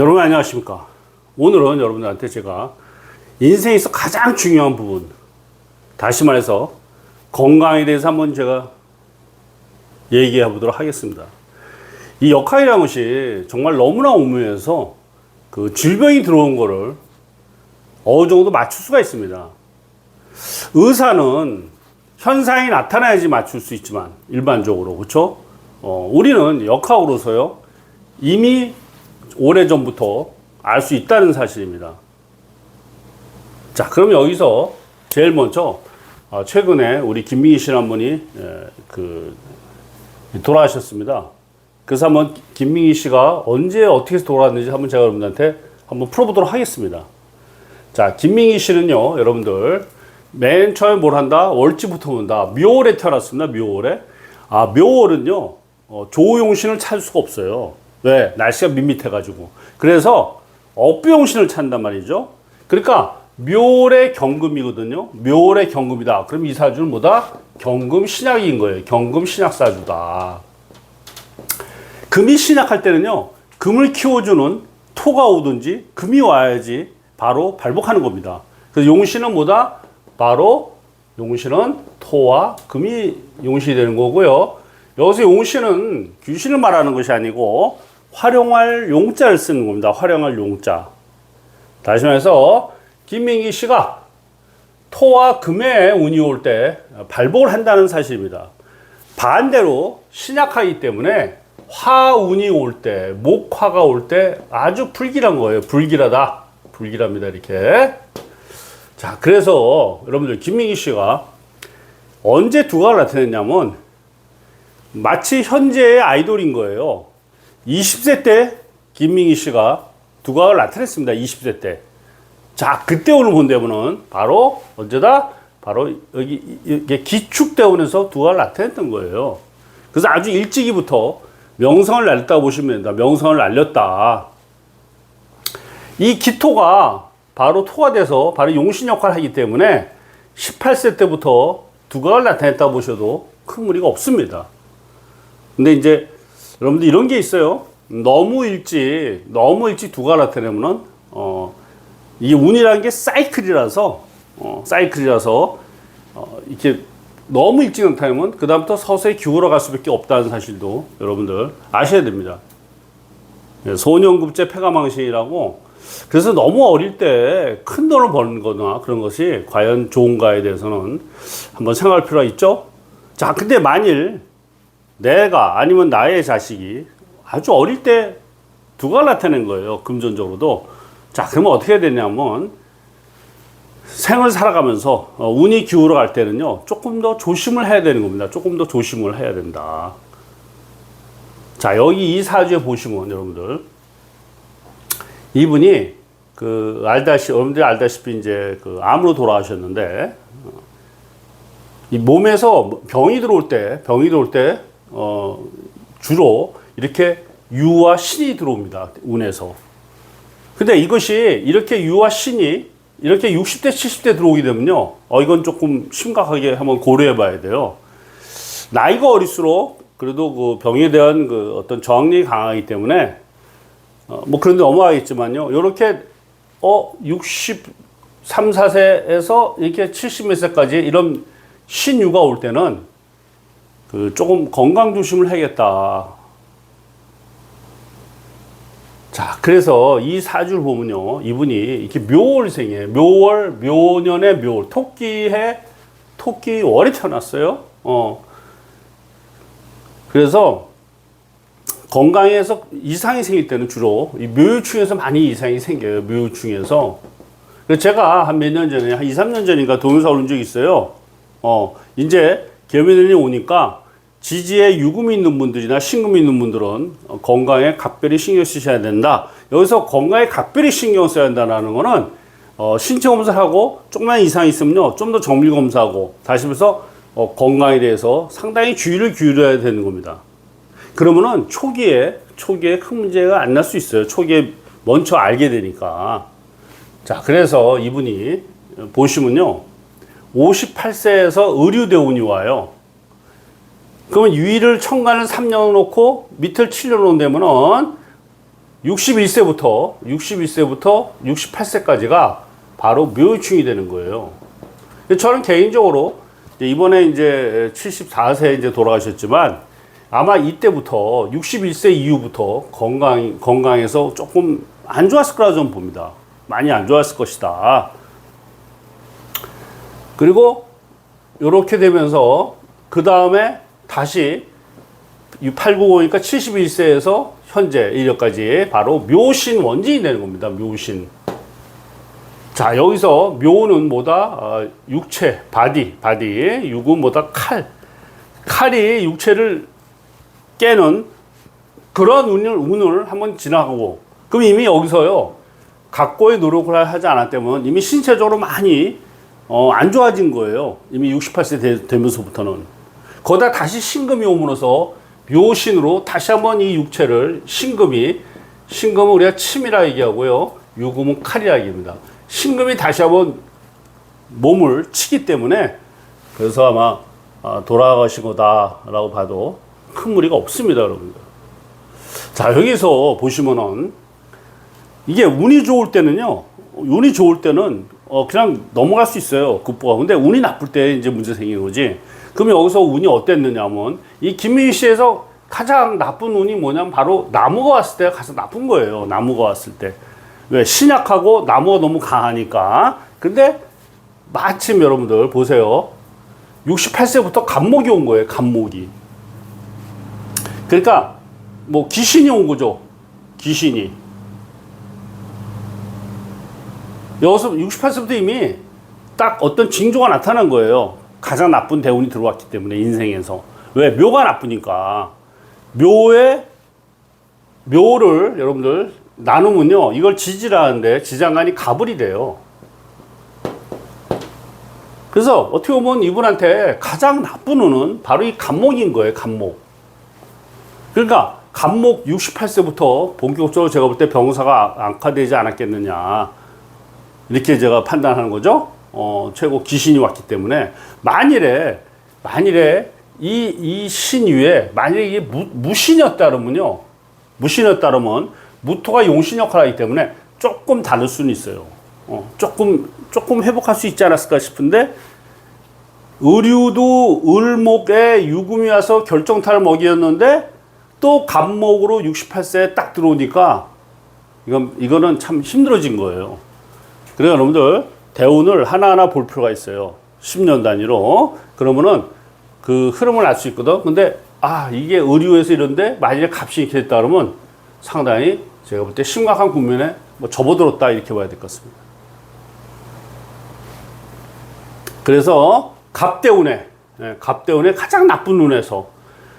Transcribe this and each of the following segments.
여러분 안녕하십니까. 오늘은 여러분들한테 제가 인생에서 가장 중요한 부분, 다시 말해서 건강에 대해서 한번 제가 얘기해 보도록 하겠습니다. 이 역할이라는 것이 정말 너무나 오묘해서 그 질병이 들어온 거를 어느 정도 맞출 수가 있습니다. 의사는 현상이 나타나야지 맞출 수 있지만 일반적으로 그렇죠? 우리는 역학으로서요 이미 오래전부터 알 수 있다는 사실입니다. 자, 그럼 여기서 제일 먼저 최근에 우리 김민희 씨라는 분이 돌아가셨습니다. 그래서 한번 김민희 씨가 언제 어떻게 해서 돌아갔는지 한번 제가 여러분들한테 한번 풀어보도록 하겠습니다. 자, 김민희 씨는요, 여러분들 맨 처음에 뭘 한다? 월지부터 본다. 묘월에 태어났습니다. 묘월에. 묘월은요, 조용신을 찾을 수가 없어요. 왜? 날씨가 밋밋해가지고. 그래서 업부용신을 찾는단 말이죠. 그러니까 묘월의 경금이거든요. 묘월의 경금이다. 그럼 이 사주는 뭐다? 경금 신약인 거예요. 경금 신약 사주다. 금이 신약할 때는요, 금을 키워주는 토가 오든지 금이 와야지 바로 발복하는 겁니다. 그래서 용신은 뭐다? 바로 용신은 토와 금이 용신이 되는 거고요. 여기서 용신은 귀신을 말하는 것이 아니고 활용할 용자를 쓰는 겁니다. 활용할 용자. 다시 말해서 김민희 씨가 토와 금의 운이 올 때 발복을 한다는 사실입니다. 반대로 신약하기 때문에 화운이 올 때, 목화가 올 때 아주 불길한 거예요. 불길하다. 불길합니다. 이렇게. 자, 그래서 여러분들 김민희 씨가 언제 두각을 나타냈냐면 마치 현재의 아이돌인 거예요. 20세 때 김민희 씨가 두각을 나타냈습니다. 20세 때. 자, 그때 오늘 본대문은 바로 언제다? 바로 여기 기축대원에서 두각을 나타냈던 거예요. 그래서 아주 일찍이부터 명성을 날렸다고 보시면 됩니다. 명성을 날렸다. 이 기토가 바로 토가 돼서 바로 용신 역할을 하기 때문에 18세 때부터 두각을 나타냈다고 보셔도 큰 무리가 없습니다. 근데 이제 여러분들 이런 게 있어요. 너무 일찍 두각을 나타내면은 이게 운이라는 게 사이클이라서 이렇게 너무 일찍 나타내면 그 다음부터 서서히 기울어 갈 수밖에 없다는 사실도 여러분들 아셔야 됩니다. 소년급제 폐가망신이라고. 그래서 너무 어릴 때 큰 돈을 버는 거나 그런 것이 과연 좋은가에 대해서는 한번 생각할 필요가 있죠. 자, 근데 만일 내가 아니면 나의 자식이 아주 어릴 때 두각을 나타낸 거예요. 금전적으로도. 자, 그러면 어떻게 해야 되냐면 생을 살아가면서 운이 기울어 갈 때는요, 조금 더 조심을 해야 되는 겁니다. 조금 더 조심을 해야 된다. 자, 여기 이 사주에 보시면 여러분들 이분이 여러분들이 알다시피 이제 암으로 돌아가셨는데 이 몸에서 병이 들어올 때 주로 이렇게 유와 신이 들어옵니다. 운에서. 근데 이것이 이렇게 유와 신이 이렇게 60대, 70대 들어오게 되면요. 이건 조금 심각하게 한번 고려해 봐야 돼요. 나이가 어릴수록 그래도 그 병에 대한 어떤 저항력이 강하기 때문에 그런데 넘어가겠지만요. 요렇게 63, 4세에서 이렇게 70 몇 세까지 이런 신유가 올 때는 조금 건강 조심을 해야겠다. 자, 그래서 이 사주를 보면요. 이분이 이렇게 묘월생이에요. 묘년에 묘월. 토끼 월에 태어났어요. 그래서 건강에서 이상이 생길 때는 주로 이 묘유충에서 많이 이상이 생겨요. 묘유충에서. 그래서 제가 한 몇 년 전에, 한 2, 3년 전인가 동영상 올린 적이 있어요. 이제 개미들이 오니까 지지에 유금이 있는 분들이나 신금이 있는 분들은 건강에 각별히 신경 쓰셔야 된다. 여기서 건강에 각별히 신경 써야 한다는 거는 신체 검사를 하고 조금만 이상이 있으면요, 좀 더 정밀 검사하고 다시 해서 건강에 대해서 상당히 주의를 기울여야 되는 겁니다. 그러면은 초기에 큰 문제가 안 날 수 있어요. 초기에 먼저 알게 되니까. 자, 그래서 이분이 보시면요, 58세에서 의류대운이 와요. 그러면 유의를 천간을 3년 놓고 밑을 7년 놓은 되면은 61세부터 68세까지가 바로 묘유충이 되는 거예요. 저는 개인적으로 이번에 이제 74세 이제 돌아가셨지만 아마 이때부터 61세 이후부터 건강에서 조금 안 좋았을 거라 저는 봅니다. 많이 안 좋았을 것이다. 그리고 이렇게 되면서 그 다음에 다시 890이니까 71세에서 현재 이력까지 바로 묘신 원진이 되는 겁니다. 묘신. 자, 여기서 묘는 뭐다? 육체, 바디. 육은 뭐다? 칼이 육체를 깨는 그런 운을 한번 지나가고, 그럼 이미 여기서요, 각고의 노력을 하지 않았다면 이미 신체적으로 많이 안 좋아진 거예요. 이미 68세 되면서부터는. 거기다 다시 신금이 오므로써 묘신으로 다시 한번 이 육체를 신금은 우리가 침이라 얘기하고요. 유금은 칼이라 얘기합니다. 신금이 다시 한번 몸을 치기 때문에 그래서 아마 돌아가신 거다라고 봐도 큰 무리가 없습니다, 여러분들. 자, 여기서 보시면은 이게 운이 좋을 때는 그냥 넘어갈 수 있어요, 극복하고. 근데 운이 나쁠 때 이제 문제 생기는 거지. 그럼 여기서 운이 어땠느냐 하면 이 김민희 씨에서 가장 나쁜 운이 뭐냐면 바로 나무가 왔을 때 가서 나쁜 거예요. 나무가 왔을 때. 왜? 신약하고 나무가 너무 강하니까. 근데 마침 여러분들 보세요. 68세부터 간목이 온 거예요. 간목이. 그러니까 뭐 귀신이 온 거죠. 귀신이. 여기서 68세부터 이미 딱 어떤 징조가 나타난 거예요. 가장 나쁜 대운이 들어왔기 때문에 인생에서. 왜? 묘가 나쁘니까. 묘를 여러분들 나누면요, 이걸 지지라는데 지장간이 갑을이 돼요. 그래서 어떻게 보면 이분한테 가장 나쁜 운은 바로 이 간목인 거예요. 간목. 그러니까 간목 68세부터 본격적으로 제가 볼 때 병사가 악화되지 않았겠느냐, 이렇게 제가 판단하는 거죠. 최고 귀신이 왔기 때문에 만일에 이 신 위에 만약에 이게 무신이었다면요, 무토가 용신 역할을 하기 때문에 조금 다를 수는 있어요. 조금 회복할 수 있지 않았을까 싶은데, 의류도 을목에 유금이 와서 결정타를 먹이었는데 또 간목으로 68세에 딱 들어오니까 이거는 참 힘들어진 거예요. 그래서 여러분들 대운을 하나하나 볼 필요가 있어요. 10년 단위로. 그러면은 그 흐름을 알 수 있거든. 근데 이게 의류에서 이런데 만약에 값이 이렇게 됐다 그러면 상당히 제가 볼 때 심각한 국면에 접어들었다, 이렇게 봐야 될 것 같습니다. 그래서 갑대운에 가장 나쁜 운에서,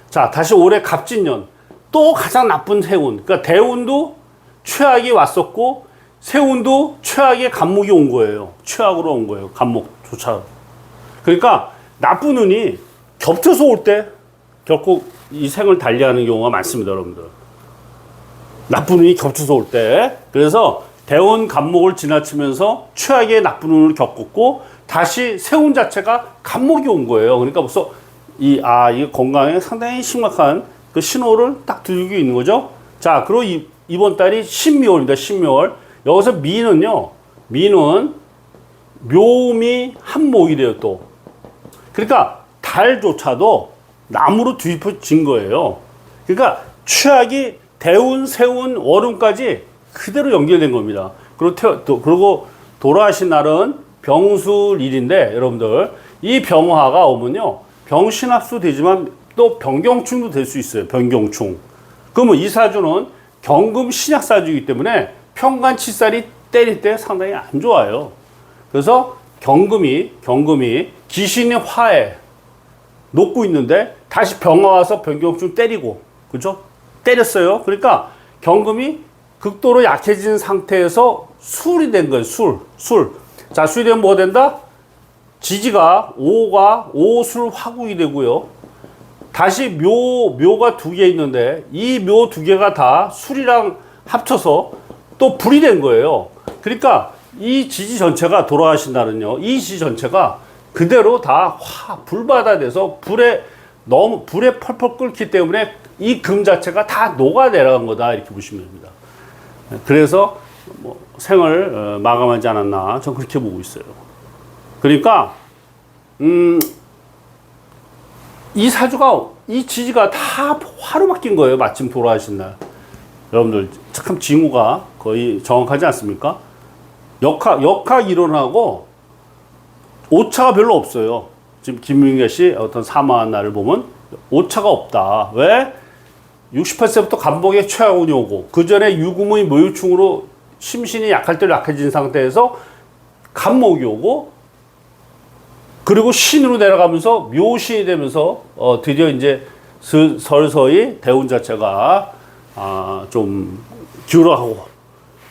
자, 다시 올해 갑진년 또 가장 나쁜 해운. 그러니까 대운도 최악이 왔었고 세운도 최악의 간목이 온 거예요. 최악으로 온 거예요. 간목조차. 그러니까 나쁜 운이 겹쳐서 올 때 결코 이 생을 달리하는 경우가 많습니다, 여러분들. 나쁜 운이 겹쳐서 올 때. 그래서 대운 간목을 지나치면서 최악의 나쁜 운을 겪었고 다시 세운 자체가 간목이 온 거예요. 그러니까 벌써 이 건강에 상당히 심각한 그 신호를 딱 들고 있는 거죠. 자, 그리고 이번 달이 신묘월입니다. 신묘월. 여기서 미는 묘미 한목이래요, 또. 그러니까 달조차도 나무로 뒤집어진 거예요. 그러니까 최악이 대운, 세운, 월운까지 그대로 연결된 겁니다. 그리고 돌아가신 날은 병술일인데, 여러분들, 이 병화가 오면요, 병신합수 되지만 또 병경충도 될 수 있어요. 병경충. 그러면 이 사주는 경금 신약사주이기 때문에 평간칠살이 때릴 때 상당히 안 좋아요. 그래서 경금이 귀신의 화에 놓고 있는데 다시 병화 와서 병경충 때리고, 그죠? 때렸어요. 그러니까 경금이 극도로 약해진 상태에서 술이 된 거예요. 술. 자, 술이 되면 뭐가 된다? 지지가 오술 화국이 되고요. 다시 묘가 두 개 있는데 이 묘 두 개가 다 술이랑 합쳐서 또 불이 된 거예요. 그러니까 이 지지 전체가 돌아가신 날은요, 이 지지 전체가 그대로 다 불바다 돼서 불에 펄펄 끓기 때문에 이 금 자체가 다 녹아 내려간 거다, 이렇게 보시면 됩니다. 그래서 뭐 생을 마감하지 않았나 전 그렇게 보고 있어요. 그러니까 이 사주가 이 지지가 다 화로 바뀐 거예요. 마침 돌아가신 날. 여러분들 참 징후가 거의 정확하지 않습니까? 역학 이론하고 오차가 별로 없어요. 지금 김민계 씨 어떤 사망한 날을 보면 오차가 없다. 왜? 68세부터 간목에 최하운이 오고 그 전에 유금의 묘유충으로 심신이 약할 대로 약해진 상태에서 간목이 오고 그리고 신으로 내려가면서 묘신이 되면서 드디어 이제 서서히 대운 자체가 좀 기울어가고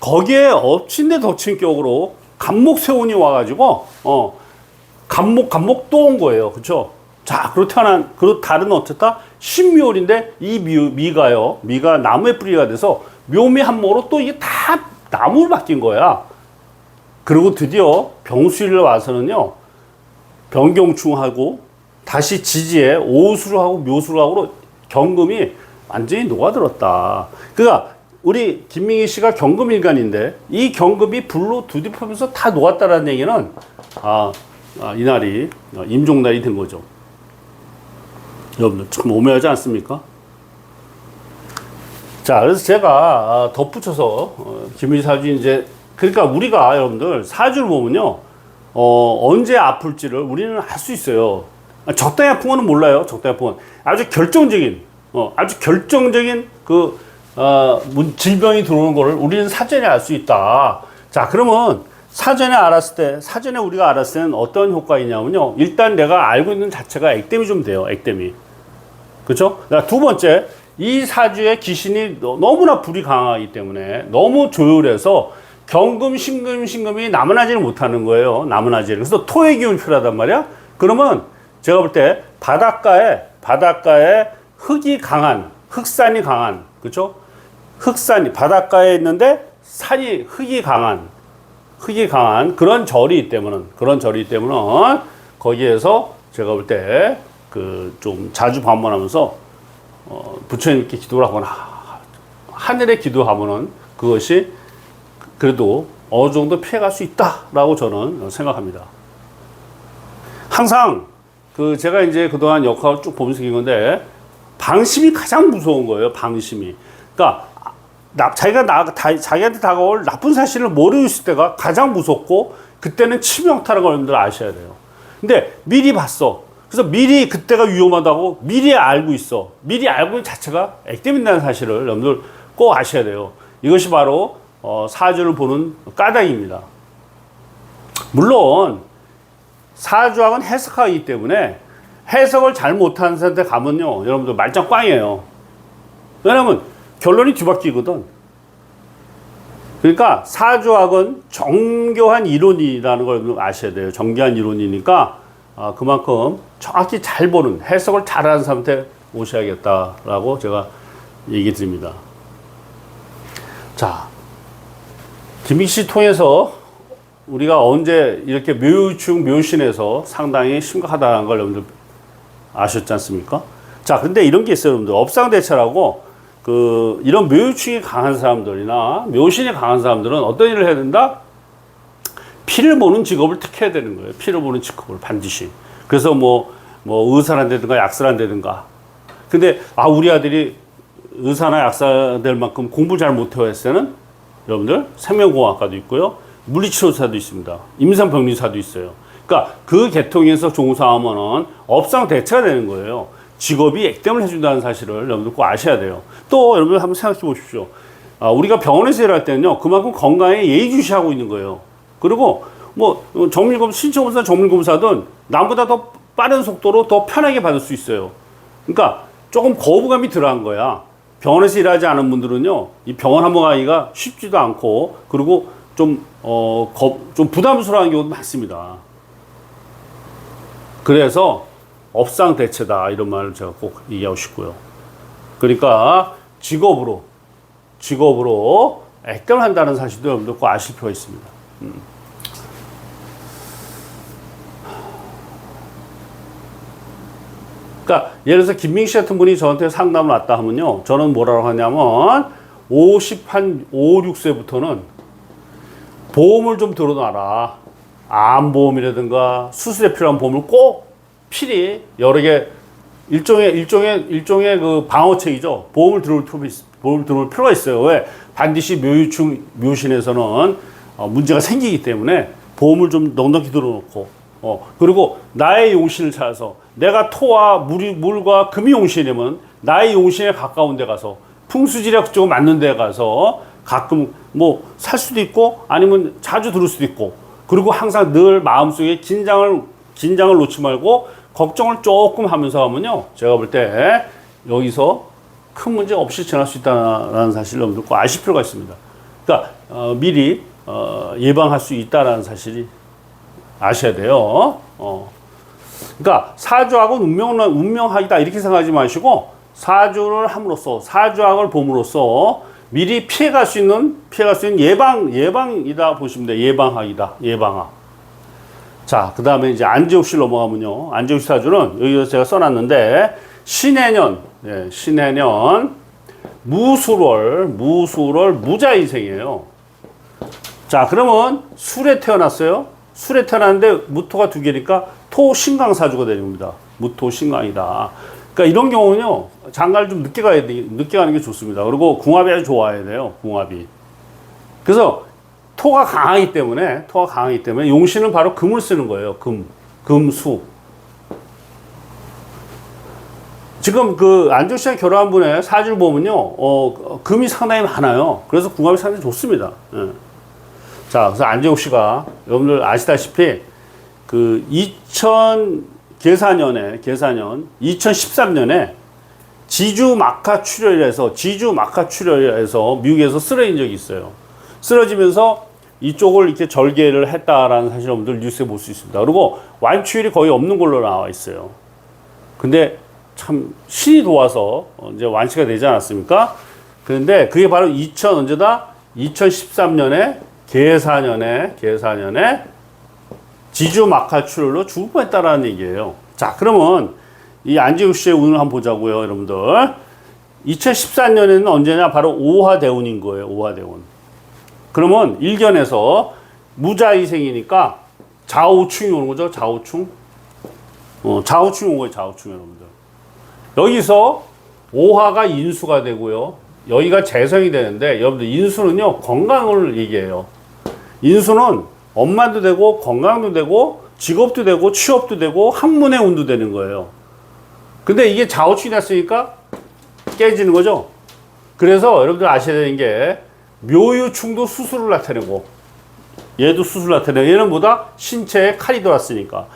거기에 엎친 데 덮친 격으로 간목 세운이 와가지고 간목 또 온 거예요. 그렇죠? 자, 그렇고 달은 어쨌다 신묘월인데 이 미가요. 미가 나무의 뿌리가 돼서 묘미 한목으로 또 이게 다 나무로 바뀐 거야. 그리고 드디어 병수일 와서는요. 병경충하고 다시 지지에 오수로 하고 묘수로 하고 경금이 완전히 녹아들었다. 그러니까 우리 김민희 씨가 경금인간인데 이 경금이 불로 두드리면서 다 녹았다라는 얘기는 이날이 임종날이 된 거죠. 여러분들 참 오묘하지 않습니까? 자, 그래서 제가 덧붙여서 김민희 사주 이제 그러니까 우리가 여러분들 사주를 보면요. 언제 아플지를 우리는 알 수 있어요. 적당히 아픈 거는 몰라요. 적당히 아픈 건 아주 결정적인 질병이 들어오는 거를 우리는 사전에 알 수 있다. 자, 그러면 사전에 우리가 알았을 때는 어떤 효과가 있냐면요. 일단 내가 알고 있는 자체가 액땜이 좀 돼요. 액땜이. 그렇죠? 두 번째, 이 사주의 기신이 너무나 불이 강하기 때문에 너무 조율해서 경금, 신금이 나무나지를 못하는 거예요. 나무나지를. 그래서 토의 기운이 필요하단 말이야. 그러면 제가 볼 때 바닷가에 흙이 강한, 흙산이 강한, 그렇죠? 바닷가에 있는데 흙이 강한 그런 절이 때문은 거기에서 제가 볼 때 좀 자주 방문하면서 부처님께 기도를 하거나 하늘에 기도하면은 그것이 그래도 어느 정도 피해갈 수 있다라고 저는 생각합니다. 항상 제가 이제 그동안 역학을 쭉 보면서 생긴 건데 방심이 가장 무서운 거예요. 방심이. 그러니까 자기한테 다가올 나쁜 사실을 모르고 있을 때가 가장 무섭고 그때는 치명타라는 걸 여러분들 아셔야 돼요. 근데 미리 봤어. 그래서 미리 그때가 위험하다고 미리 알고 있어. 미리 알고 있는 자체가 액땜인다는 사실을 여러분들 꼭 아셔야 돼요. 이것이 바로 사주를 보는 까닭입니다. 물론 사주학은 해석하기 때문에 해석을 잘 못하는 사람한테 가면요. 여러분들 말짱 꽝이에요. 왜냐면 결론이 뒤바뀌거든. 그러니까 사주학은 정교한 이론이라는 걸 아셔야 돼요. 정교한 이론이니까 그만큼 정확히 잘 보는 해석을 잘하는 사람한테 오셔야겠다라고 제가 얘기 드립니다. 자, 김민희 씨 통해서 우리가 언제 이렇게 묘유충 묘신에서 상당히 심각하다는 걸 여러분들 아셨지 않습니까? 자, 근데 이런 게 있어요, 여러분들. 업상대체라고 이런 묘유충이 강한 사람들이나 묘신이 강한 사람들은 어떤 일을 해야 된다? 피를 보는 직업을 택해야 되는 거예요. 피를 보는 직업을 반드시. 그래서 뭐 의사란다든가 약사란다든가. 근데 우리 아들이 의사나 약사 될 만큼 공부 잘 못해요 했을 때는 여러분들 생명공학과도 있고요. 물리치료사도 있습니다. 임상병리사도 있어요. 그러니까 그 계통에서 종사하면은 업상대체가 되는 거예요. 직업이 액땜을 해준다는 사실을 여러분들 꼭 아셔야 돼요. 또 여러분들 한번 생각해 보십시오. 우리가 병원에서 일할 때는요, 그만큼 건강에 예의주시하고 있는 거예요. 그리고 신체검사, 정밀검사든 남보다 더 빠른 속도로 더 편하게 받을 수 있어요. 그러니까 조금 거부감이 들어간 거야. 병원에서 일하지 않은 분들은요, 이 병원 한번 가기가 쉽지도 않고, 그리고 좀 부담스러운 경우도 많습니다. 그래서 업상대체다 이런 말을 제가 꼭 얘기하고 싶고요. 그러니까 직업으로 액땜을 한다는 사실도 여러분들 꼭 아실 필요가 있습니다. 그러니까 예를 들어서 김민희 씨 같은 분이 저한테 상담을 왔다 하면요, 저는 뭐라고 하냐면 한 5, 6세부터는 보험을 좀 들어놔라. 암보험이라든가 수술에 필요한 보험을 꼭 필히 여러 개 일종의 그 방어책이죠. 보험을 들어올 필요가 있어요. 왜? 반드시 묘유충 묘신에서는 문제가 생기기 때문에 보험을 좀 넉넉히 들어놓고 그리고 나의 용신을 찾아서 내가 토와 물과 금이 용신이면 나의 용신에 가까운 데 가서 풍수지력 쪽 맞는 데 가서 가끔 뭐 살 수도 있고 아니면 자주 들을 수도 있고 그리고 항상 늘 마음속에 긴장을 놓지 말고 걱정을 조금 하면서 하면요. 제가 볼 때 여기서 큰 문제 없이 지날 수 있다는 사실을 여러분들 꼭 아실 필요가 있습니다. 그러니까 미리 예방할 수 있다는 사실이 아셔야 돼요. 그러니까 사주학은 운명학이다 이렇게 생각하지 마시고 사주를 함으로써 사주학을 봄으로써 미리 피해갈 수 있는 예방이다 보시면 돼요. 예방학이다. 예방학. 자, 그 다음에 이제 안재욱씨 넘어가면요. 안재욱씨 사주는 여기서 제가 써놨는데 신해년 무술월 무자인생이에요. 자, 그러면 술에 태어났어요. 술에 태어났는데 무토가 두 개니까 토신강사주가 되는 겁니다. 무토신강이다. 그러니까 이런 경우는요, 장가를 좀 늦게 가는 게 좋습니다. 그리고 궁합이 아주 좋아야 돼요, 궁합이. 그래서 토가 강하기 때문에 용신은 바로 금을 쓰는 거예요. 금수. 지금 그 안정 씨랑 결혼한 분의 사주를 보면요, 금이 상당히 많아요. 그래서 궁합이 상당히 좋습니다. 예. 자, 그래서 안재욱 씨가 여러분들 아시다시피 그 계사년 2013년에 지주 마카 출혈해서 미국에서 쓰러진 적이 있어요. 쓰러지면서 이쪽을 이렇게 절개를 했다라는 사실 여러분들 뉴스에 볼 수 있습니다. 그리고 완치율이 거의 없는 걸로 나와 있어요. 근데 참 신이 도와서 이제 완치가 되지 않았습니까? 그런데 그게 바로 2013년에 계사년에 지주 마카 출혈로 죽을 뻔했다라는 얘기예요. 자, 그러면 이 안재욱 씨의 운을 한번 보자고요, 여러분들. 2014년에는 언제냐? 바로 오화대운인 거예요, 오화대운. 그러면 일견에서 무자이생이니까 좌우충이 오는 거죠, 좌우충. 좌우충이 온 거예요, 좌우충, 여러분들. 여기서 오화가 인수가 되고요. 여기가 재성이 되는데, 여러분들 인수는요, 건강을 얘기해요. 인수는 엄마도 되고, 건강도 되고, 직업도 되고, 취업도 되고, 학문의 운도 되는 거예요. 근데 이게 좌우충이 났으니까 깨지는 거죠. 그래서 여러분들 아셔야 되는 게, 묘유충도 수술을 나타내고, 얘도 수술을 나타내고, 얘는 보다 신체에 칼이 들어왔으니까.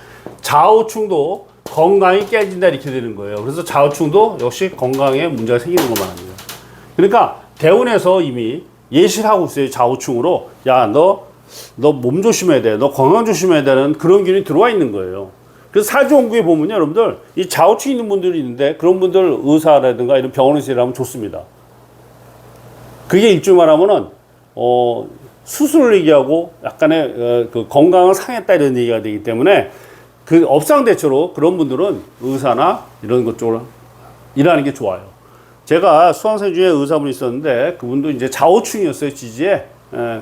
좌우충도 건강이 깨진다 이렇게 되는 거예요. 그래서 좌우충도 역시 건강에 문제가 생기는 것만 합니다. 그러니까 대운에서 이미 예시를 하고 있어요. 좌우충으로. 야, 너 몸 조심해야 돼. 너 건강 조심해야 되는 그런 기운이 들어와 있는 거예요. 그래서 사주원구에 보면요, 여러분들, 이 좌우충 있는 분들이 있는데 그런 분들 의사라든가 이런 병원에서 일하면 좋습니다. 그게 일종의 말하면은, 수술을 얘기하고 약간의 그 건강을 상했다 이런 얘기가 되기 때문에 그 업상대처로 그런 분들은 의사나 이런 것 쪽으로 일하는 게 좋아요. 제가 수강생 중에 의사분이 있었는데 그분도 이제 좌우충이었어요, 지지에.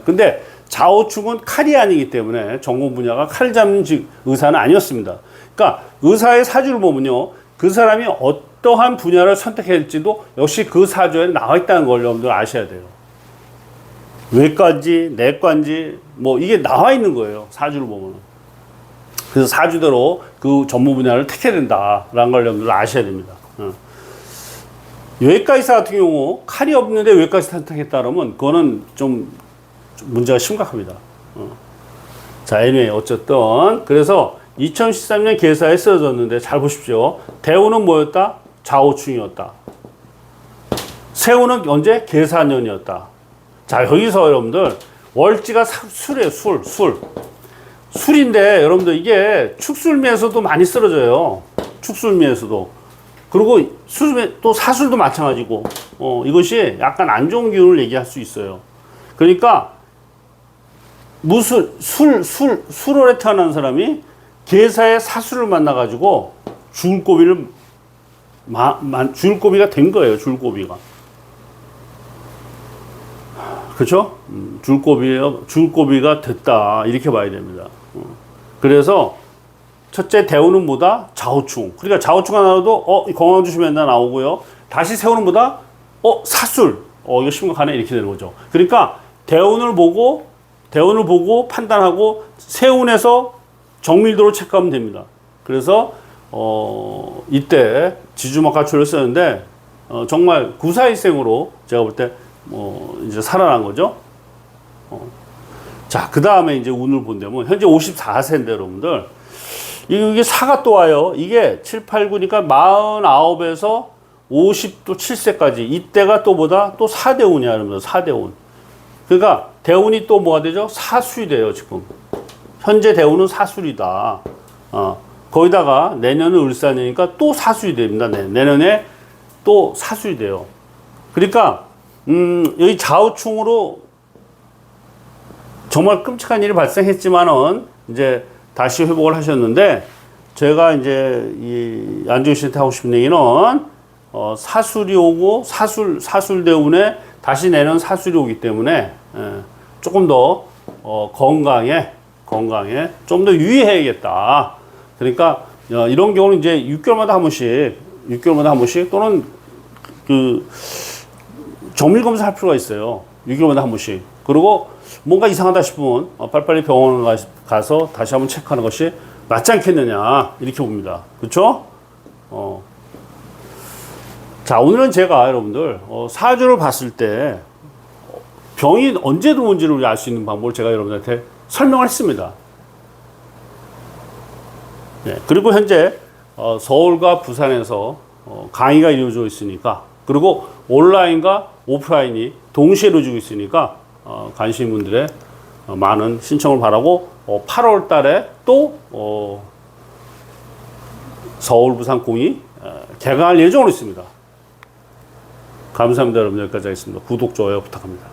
근데 좌우충은 칼이 아니기 때문에 전공 분야가 칼 잡는 의사는 아니었습니다. 그러니까 의사의 사주를 보면요, 그 사람이 어떠한 분야를 선택할지도 역시 그 사주에 나와 있다는 걸 여러분들 아셔야 돼요. 외과인지 내과인지 뭐 이게 나와 있는 거예요, 사주를 보면. 그래서 사주대로 그 전문 분야를 택해야 된다라는 걸 여러분들 아셔야 됩니다. 외과 의사 같은 경우 칼이 없는데 외과 의사 선택했다 그러면 그거는 좀 문제가 심각합니다. 자, anyway, 어쨌든 그래서 2013년 계사에 쓰여졌는데 잘 보십시오. 대운은 뭐였다? 좌우충이었다. 세운은 언제? 계사년이었다. 자, 여기서 여러분들 월지가 술이에요. 술인데 여러분들 이게 축술미에서도 많이 쓰러져요. 축술미에서도. 그리고 또 사술도 마찬가지고 이것이 약간 안 좋은 기운을 얘기할 수 있어요. 그러니까 술월에 태어난 사람이 계사의 사술을 만나가지고 줄고비가 된 거예요. 줄고비가. 그렇죠? 줄고비가 됐다 이렇게 봐야 됩니다. 그래서 첫째 대우는 뭐다? 좌우충. 그러니까 좌우충 하나도 건강주시 맨날 나오고요. 다시 세우는 뭐다? 사술. 이거 심각하네 이렇게 되는 거죠. 그러니까 대운을 보고 판단하고 세운에서 정밀도로 체크하면 됩니다. 그래서 이때 지주막가초를 썼는데 정말 구사일생으로 제가 볼 때 이제 살아난 거죠. 자, 그 다음에 이제 운을 본다면 현재 54세인데 여러분들 이게 사가 또 와요. 이게 7, 8, 9니까 49에서 50도 7세까지 이때가 또 뭐다? 또 4대운이야 여러분들. 4대운. 그러니까 대운이 또 뭐가 되죠? 사술이 돼요 지금. 현재 대운은 사술이다. 거기다가 내년은 을산이니까 또 사술이 됩니다. 내년에 또 사술이 돼요. 그러니까 여기 좌우충으로 정말 끔찍한 일이 발생했지만은 이제 다시 회복을 하셨는데 제가 이제 이 안정희 씨한테 하고 싶은 얘기는 사술이 오고 사술 대운에 다시 내년 사술이 오기 때문에 조금 더 건강에 좀 더 유의해야겠다. 그러니까 이런 경우는 이제 6개월마다 한 번씩 또는 그 정밀 검사 할 필요가 있어요. 6개월마다 한 번씩. 그리고 뭔가 이상하다 싶으면 빨리빨리 병원을 가서 다시 한번 체크하는 것이 맞지 않겠느냐 이렇게 봅니다. 그렇죠? 자, 오늘은 제가 여러분들 사주를 봤을 때 병이 언제 들어온지를 알 수 있는 방법을 제가 여러분들한테 설명을 했습니다. 네, 그리고 현재 서울과 부산에서 강의가 이루어지고 있으니까 그리고 온라인과 오프라인이 동시에 이루어지고 있으니까 관심 분들의 많은 신청을 바라고 8월 달에 또 서울 부산 공이 개강할 예정으로 있습니다. 감사합니다. 여러분 여기까지 하겠습니다. 구독, 좋아요 부탁합니다.